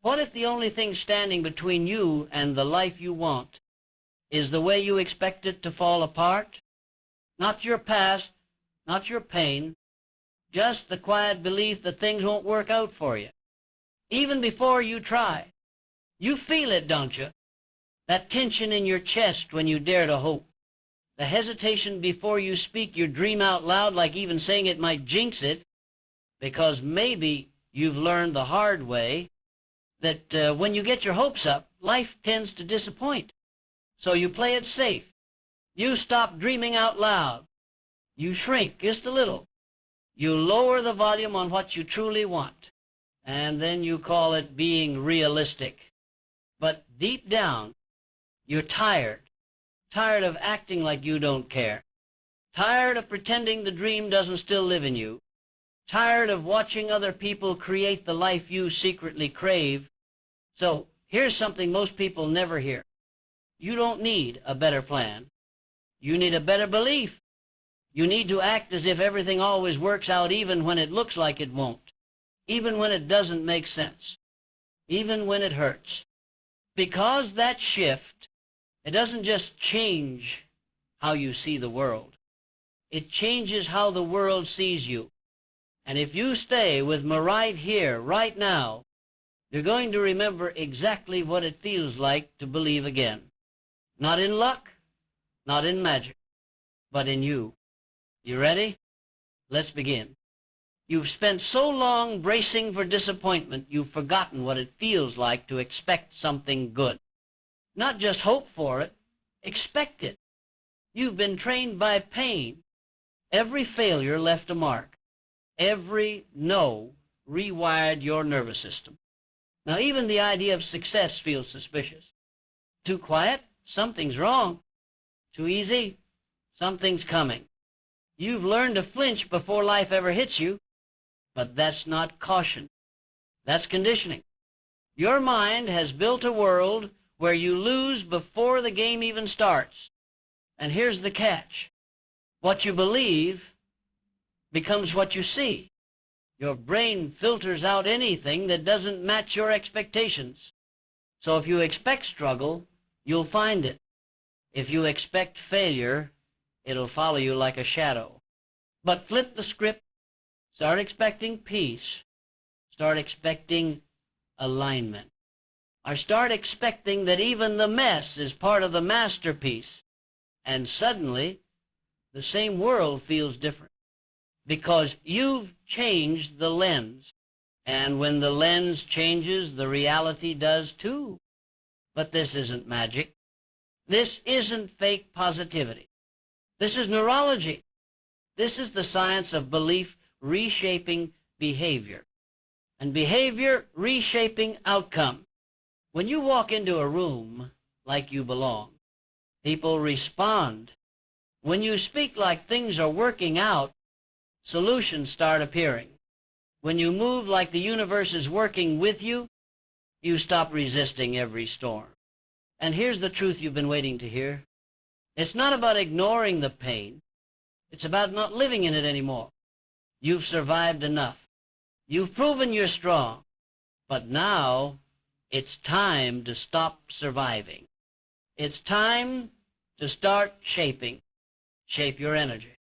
What if the only thing standing between you and the life you want is the way you expect it to fall apart? Not your past, not your pain, just the quiet belief that things won't work out for you. Even before you try. You feel it, don't you? That tension in your chest when you dare to hope. The hesitation before you speak your dream out loud, like even saying it might jinx it, because maybe you've learned the hard way that when you get your hopes up, life tends to disappoint. So you play it safe. You stop dreaming out loud. You shrink just a little. You lower the volume on what you truly want, and then you call it being realistic. But deep down, you're tired of acting like you don't care, tired of pretending the dream doesn't still live in you, tired of watching other people create the life you secretly crave. So here's something most people never hear. You don't need a better plan. You need a better belief. You need to act as if everything always works out even when it looks like it won't, even when it doesn't make sense, even when it hurts. Because that shift, it doesn't just change how you see the world. It changes how the world sees you. And if you stay with me right here, right now, you're going to remember exactly what it feels like to believe again. Not in luck, not in magic, but in you. You ready? Let's begin. You've spent so long bracing for disappointment, you've forgotten what it feels like to expect something good. Not just hope for it, expect it. You've been trained by pain. Every failure left a mark. Every no rewired your nervous system. Now, even the idea of success feels suspicious. Too quiet? Something's wrong. Too easy? Something's coming. You've learned to flinch before life ever hits you, but that's not caution. That's conditioning. Your mind has built a world where you lose before the game even starts. And here's the catch. What you believe becomes what you see. Your brain filters out anything that doesn't match your expectations. So if you expect struggle, you'll find it. If you expect failure, it'll follow you like a shadow. But flip the script. Start expecting peace. Start expecting alignment. Or start expecting that even the mess is part of the masterpiece. And suddenly, the same world feels different. Because you've changed the lens. And when the lens changes, the reality does too. But this isn't magic. This isn't fake positivity. This is neurology. This is the science of belief reshaping behavior. And behavior reshaping outcome. When you walk into a room like you belong, people respond. When you speak like things are working out, solutions start appearing. When you move like the universe is working with you, you stop resisting every storm. And here's the truth you've been waiting to hear. It's not about ignoring the pain. It's about not living in it anymore. You've survived enough. You've proven you're strong. But now, it's time to stop surviving. It's time to start shaping. Shape your energy.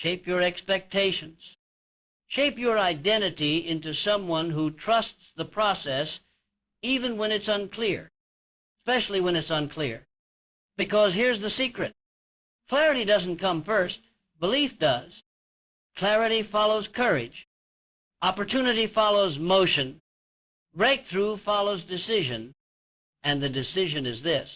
Shape your expectations. Shape your identity into someone who trusts the process even when it's unclear, especially when it's unclear. Because here's the secret. Clarity doesn't come first. Belief does. Clarity follows courage. Opportunity follows motion. Breakthrough follows decision. And the decision is this.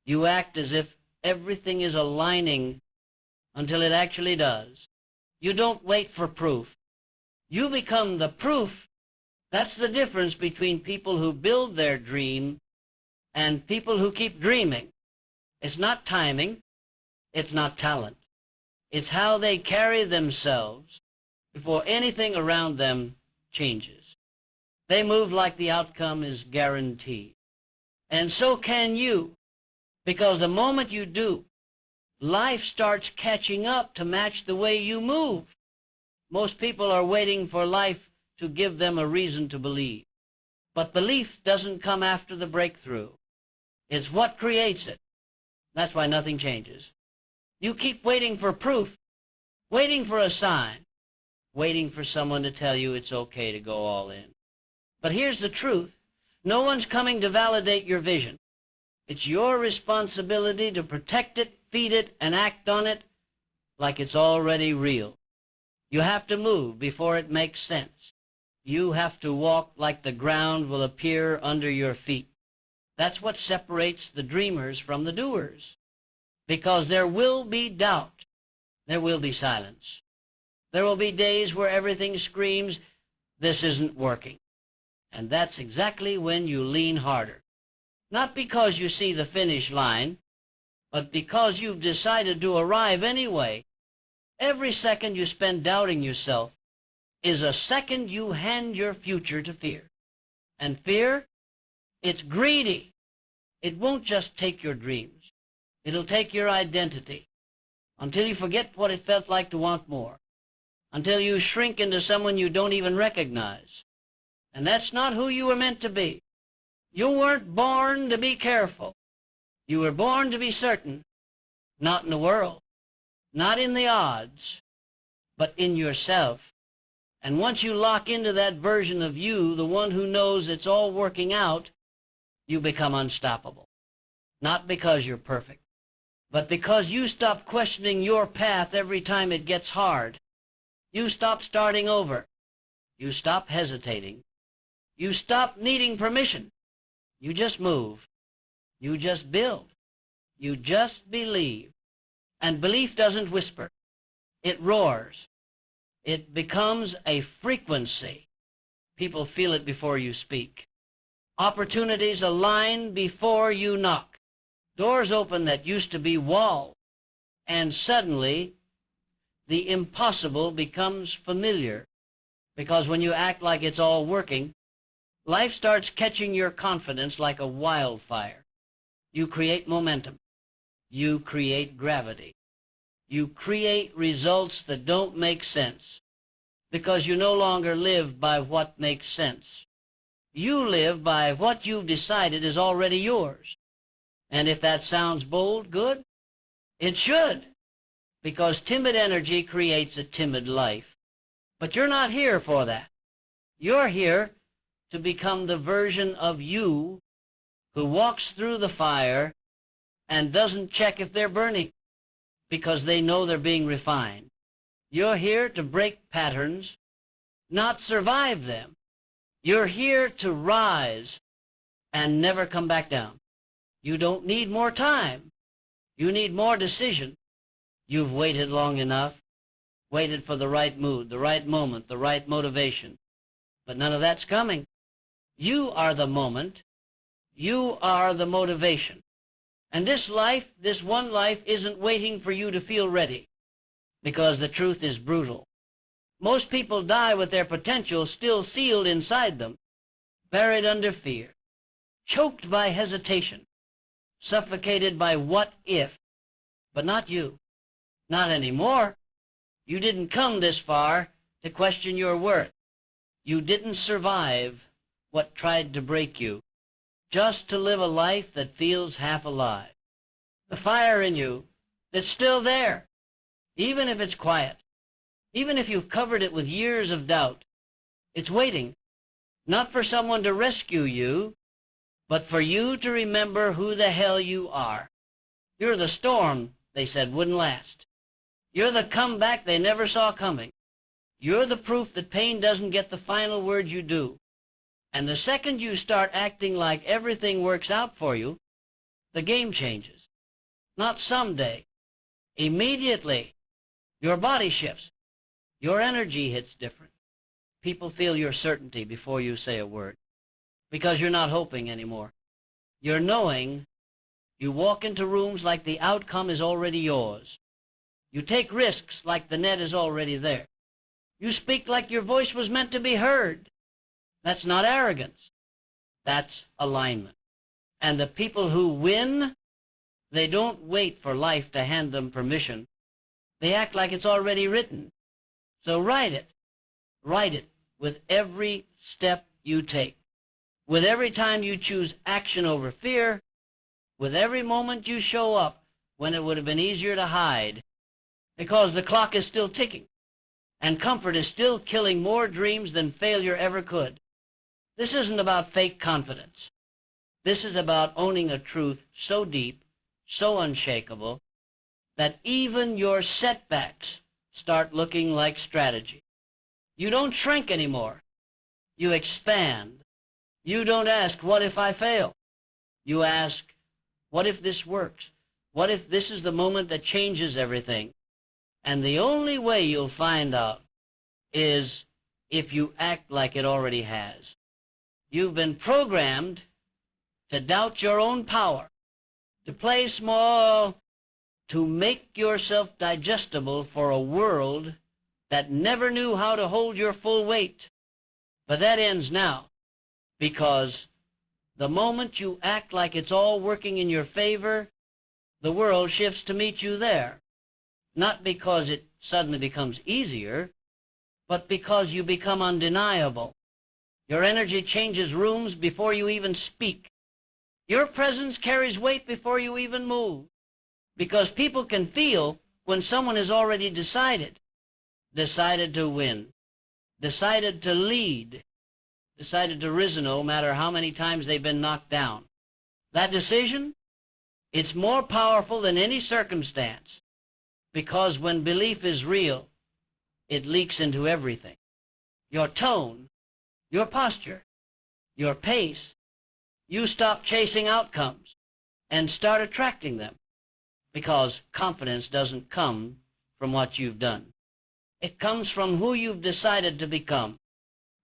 You act as if everything is aligning until it actually does. You don't wait for proof. You become the proof. That's the difference between people who build their dream and people who keep dreaming. It's not timing. It's not talent. It's how they carry themselves before anything around them changes. They move like the outcome is guaranteed. And so can you, because the moment you do, life starts catching up to match the way you move. Most people are waiting for life to give them a reason to believe. But belief doesn't come after the breakthrough. It's what creates it. That's why nothing changes. You keep waiting for proof, waiting for a sign, waiting for someone to tell you it's okay to go all in. But here's the truth. No one's coming to validate your vision. It's your responsibility to protect it, feed it, and act on it like it's already real. You have to move before it makes sense. You have to walk like the ground will appear under your feet. That's what separates the dreamers from the doers. Because there will be doubt. There will be silence. There will be days where everything screams, this isn't working. And that's exactly when you lean harder. Not because you see the finish line, but because you've decided to arrive anyway. Every second you spend doubting yourself is a second you hand your future to fear. And fear, it's greedy. It won't just take your dreams. It'll take your identity until you forget what it felt like to want more, until you shrink into someone you don't even recognize. And that's not who you were meant to be. You weren't born to be careful. You were born to be certain, not in the world, not in the odds, but in yourself. And once you lock into that version of you, the one who knows it's all working out, you become unstoppable. Not because you're perfect, but because you stop questioning your path every time it gets hard. You stop starting over. You stop hesitating. You stop needing permission. You just move. You just build. You just believe. And belief doesn't whisper. It roars. It becomes a frequency. People feel it before you speak. Opportunities align before you knock. Doors open that used to be walls. And suddenly, the impossible becomes familiar. Because when you act like it's all working, life starts catching your confidence like a wildfire. You create momentum. You create gravity. You create results that don't make sense because you no longer live by what makes sense. You live by what you've decided is already yours. And if that sounds bold, good. It should, because timid energy creates a timid life. But you're not here for that. You're here to become the version of you who walks through the fire and doesn't check if they're burning because they know they're being refined. You're here to break patterns, not survive them. You're here to rise and never come back down. You don't need more time. You need more decision. You've waited long enough, waited for the right mood, the right moment, the right motivation. But none of that's coming. You are the moment. You are the motivation. And this life, this one life, isn't waiting for you to feel ready, because the truth is brutal. Most people die with their potential still sealed inside them, buried under fear, choked by hesitation, suffocated by what if. But not you. Not anymore. You didn't come this far to question your worth. You didn't survive what tried to break you, just to live a life that feels half alive. The fire in you that's still there, even if it's quiet, even if you've covered it with years of doubt, it's waiting, not for someone to rescue you, but for you to remember who the hell you are. You're the storm they said wouldn't last. You're the comeback they never saw coming. You're the proof that pain doesn't get the final word you do. And the second you start acting like everything works out for you, the game changes. Not someday. Immediately. Your body shifts. Your energy hits different. People feel your certainty before you say a word, because you're not hoping anymore. You're knowing. You walk into rooms like the outcome is already yours. You take risks like the net is already there. You speak like your voice was meant to be heard. That's not arrogance. That's alignment. And the people who win, they don't wait for life to hand them permission. They act like it's already written. So write it. Write it with every step you take. with every time you choose action over fear, with every moment you show up when it would have been easier to hide, because the clock is still ticking, and comfort is still killing more dreams than failure ever could. This isn't about fake confidence. This is about owning a truth so deep, so unshakable, that even your setbacks start looking like strategy. You don't shrink anymore. You expand. You don't ask, what if I fail? You ask, what if this works? What if this is the moment that changes everything? And the only way you'll find out is if you act like it already has. You've been programmed to doubt your own power, to play small, to make yourself digestible for a world that never knew how to hold your full weight. But that ends now, because the moment you act like it's all working in your favor, the world shifts to meet you there. Not because it suddenly becomes easier, but because you become undeniable. Your energy changes rooms before you even speak. Your presence carries weight before you even move, because people can feel when someone has already decided to win, decided to lead, decided to rise no matter how many times they've been knocked down. That decision, it's more powerful than any circumstance, because when belief is real, it leaks into everything. Your tone, your posture, your pace. You stop chasing outcomes and start attracting them, because confidence doesn't come from what you've done. It comes from who you've decided to become.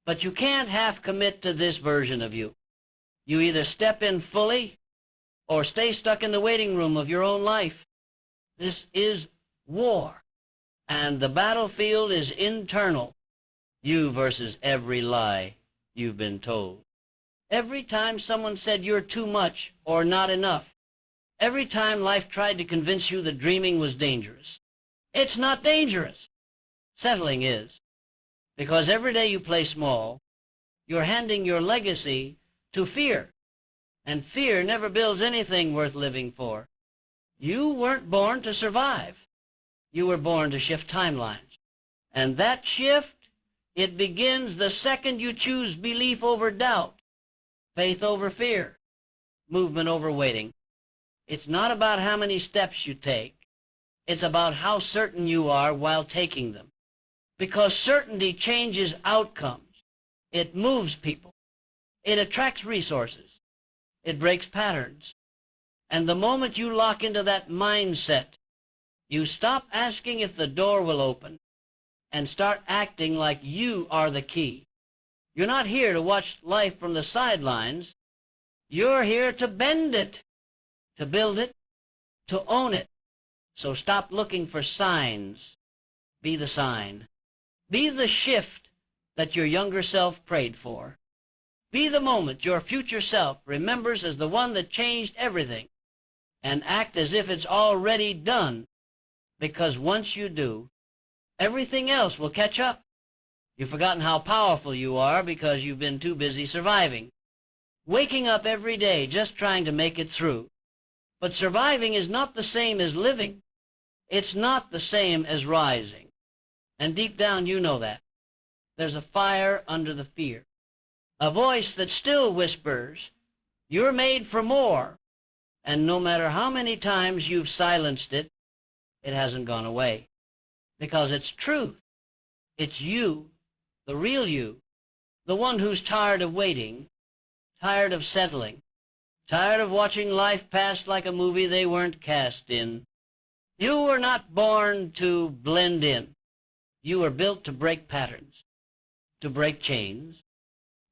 But you can't half commit to this version of you. You either step in fully or stay stuck in the waiting room of your own life. This is war, and the battlefield is internal. You versus every lie you've been told. Every time someone said you're too much or not enough, every time life tried to convince you that dreaming was dangerous. It's not dangerous. Settling is. Because every day you play small, you're handing your legacy to fear. And fear never builds anything worth living for. You weren't born to survive. You were born to shift timelines. And that shift, it begins the second you choose belief over doubt, faith over fear, movement over waiting. It's not about how many steps you take. It's about how certain you are while taking them. Because certainty changes outcomes. It moves people. It attracts resources. It breaks patterns. And the moment you lock into that mindset, you stop asking if the door will open and start acting like you are the key. You're not here to watch life from the sidelines. You're here to bend it, to build it, to own it. So stop looking for signs. Be the sign. Be the shift that your younger self prayed for. Be the moment your future self remembers as the one that changed everything, and act as if it's already done, because once you do, everything else will catch up. You've forgotten how powerful you are because you've been too busy surviving, waking up every day just trying to make it through. But surviving is not the same as living. It's not the same as rising. And deep down you know that. There's a fire under the fear, a voice that still whispers, you're made for more. And no matter how many times you've silenced it, it hasn't gone away. Because it's truth. It's you, the real you, the one who's tired of waiting, tired of settling, tired of watching life pass like a movie they weren't cast in. You were not born to blend in. You were built to break patterns, to break chains,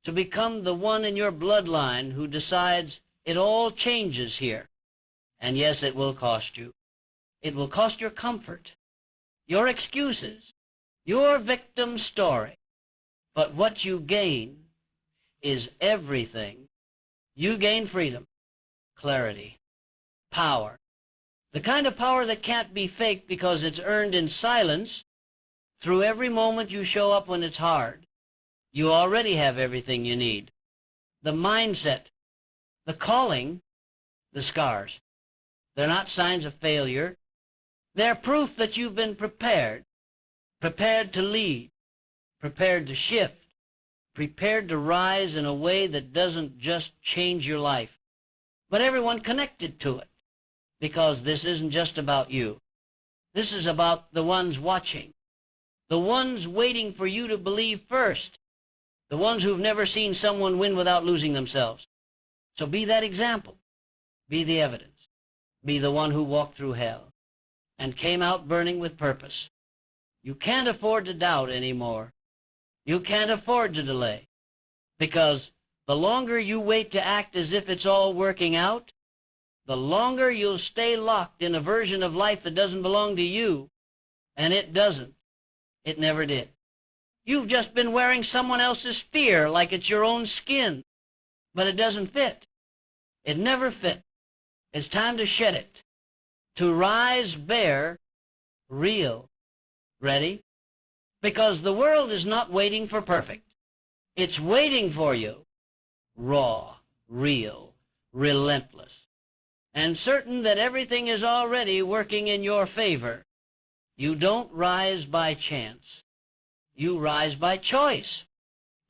to become the one in your bloodline who decides it all changes here. And yes, it will cost you. It will cost your comfort, your excuses, your victim story. But what you gain is everything. You gain freedom, clarity, power. The kind of power that can't be faked because it's earned in silence through every moment you show up when it's hard. You already have everything you need. the mindset, the calling, the scars. They're not signs of failure. They're proof that you've been prepared, prepared to lead, prepared to shift, prepared to rise in a way that doesn't just change your life, but everyone connected to it, because this isn't just about you. This is about the ones watching, the ones waiting for you to believe first, the ones who've never seen someone win without losing themselves. So be that example. Be the evidence. Be the one who walked through hell and came out burning with purpose. You can't afford to doubt anymore. You can't afford to delay, because the longer you wait to act as if it's all working out, the longer you'll stay locked in a version of life that doesn't belong to you, and it doesn't. It never did. You've just been wearing someone else's fear like it's your own skin, but it doesn't fit. It never fit. It's time to shed it, to rise bare, real. Ready? Because the world is not waiting for perfect. It's waiting for you, raw, real, relentless, and certain that everything is already working in your favor. You don't rise by chance. You rise by choice.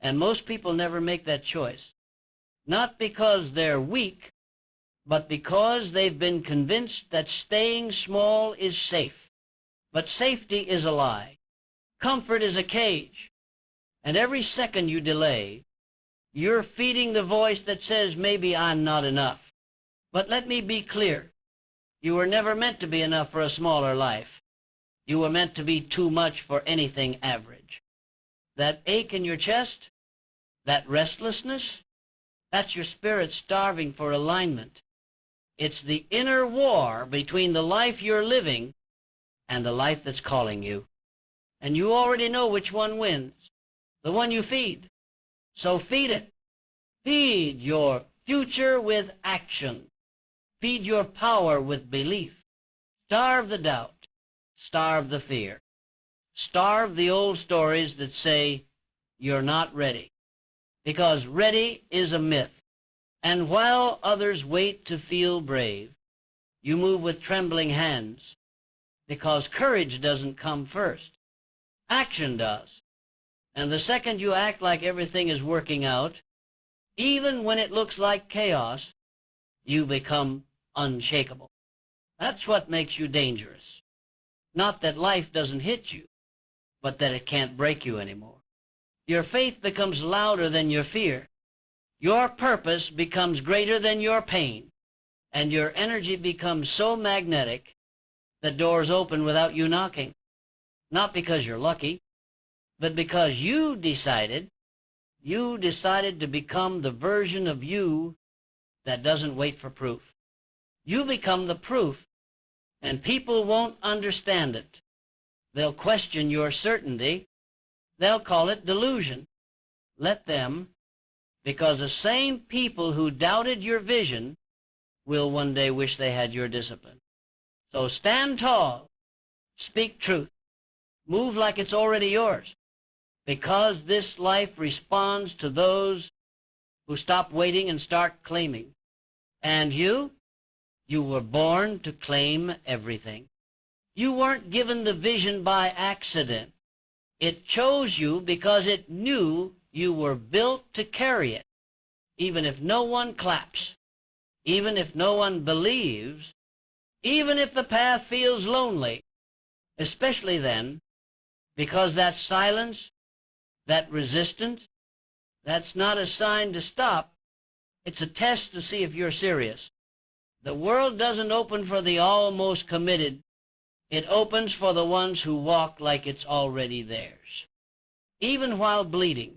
And most people never make that choice. Not because they're weak, but because they've been convinced that staying small is safe. But safety is a lie. Comfort is a cage. And every second you delay, you're feeding the voice that says, maybe I'm not enough. But let me be clear. You were never meant to be enough for a smaller life. You were meant to be too much for anything average. That ache in your chest, that restlessness, that's your spirit starving for alignment. It's the inner war between the life you're living and the life that's calling you. And you already know which one wins, the one you feed. So feed it. Feed your future with action. Feed your power with belief. Starve the doubt. Starve the fear. Starve the old stories that say you're not ready. Because ready is a myth. And while others wait to feel brave, you move with trembling hands. Because courage doesn't come first. Action does. And the second you act like everything is working out, even when it looks like chaos, you become unshakable. That's what makes you dangerous. Not that life doesn't hit you, but that it can't break you anymore. Your faith becomes louder than your fear. Your purpose becomes greater than your pain, and your energy becomes so magnetic that doors open without you knocking. Not because you're lucky, but because you decided to become the version of you that doesn't wait for proof. You become the proof, and people won't understand it. They'll question your certainty. They'll call it delusion. Let them, because the same people who doubted your vision will one day wish they had your discipline. So stand tall, speak truth, move like it's already yours, because this life responds to those who stop waiting and start claiming. And you were born to claim everything. You weren't given the vision by accident. It chose you because it knew you were built to carry it, even if no one claps, even if no one believes, even if the path feels lonely, especially then, because that silence, that resistance, that's not a sign to stop. It's a test to see if you're serious. The world doesn't open for the almost committed. It opens for the ones who walk like it's already theirs. Even while bleeding,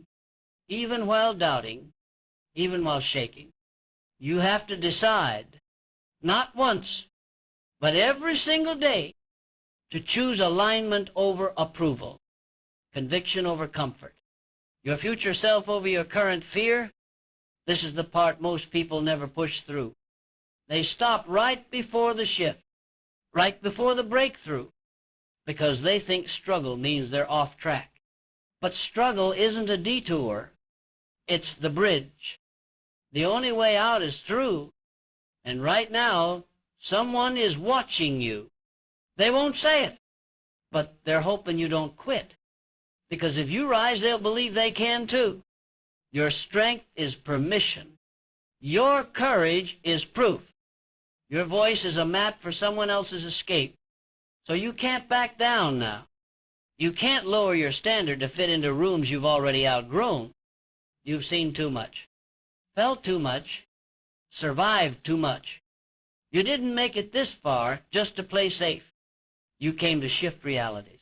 even while doubting, even while shaking, you have to decide, not once, but every single day, to choose alignment over approval, conviction over comfort, your future self over your current fear. This is the part most people never push through. They stop right before the shift, right before the breakthrough, because they think struggle means they're off track. But struggle isn't a detour. It's the bridge. The only way out is through. And right now, someone is watching you. They won't say it, but they're hoping you don't quit. Because if you rise, they'll believe they can too. Your strength is permission. Your courage is proof. Your voice is a map for someone else's escape. So you can't back down now. You can't lower your standard to fit into rooms you've already outgrown. You've seen too much, felt too much, survived too much. You didn't make it this far just to play safe. You came to shift realities,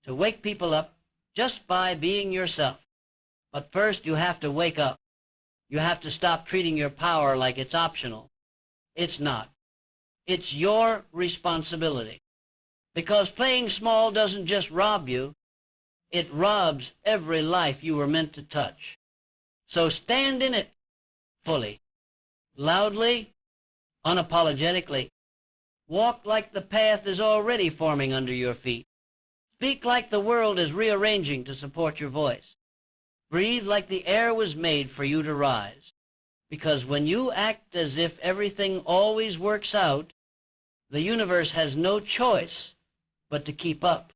to wake people up just by being yourself. But first you have to wake up. You have to stop treating your power like it's optional. It's not. It's your responsibility. Because playing small doesn't just rob you, it robs every life you were meant to touch. So stand in it fully, loudly, unapologetically. Walk like the path is already forming under your feet. Speak like the world is rearranging to support your voice. Breathe like the air was made for you to rise. Because when you act as if everything always works out, the universe has no choice but to keep up.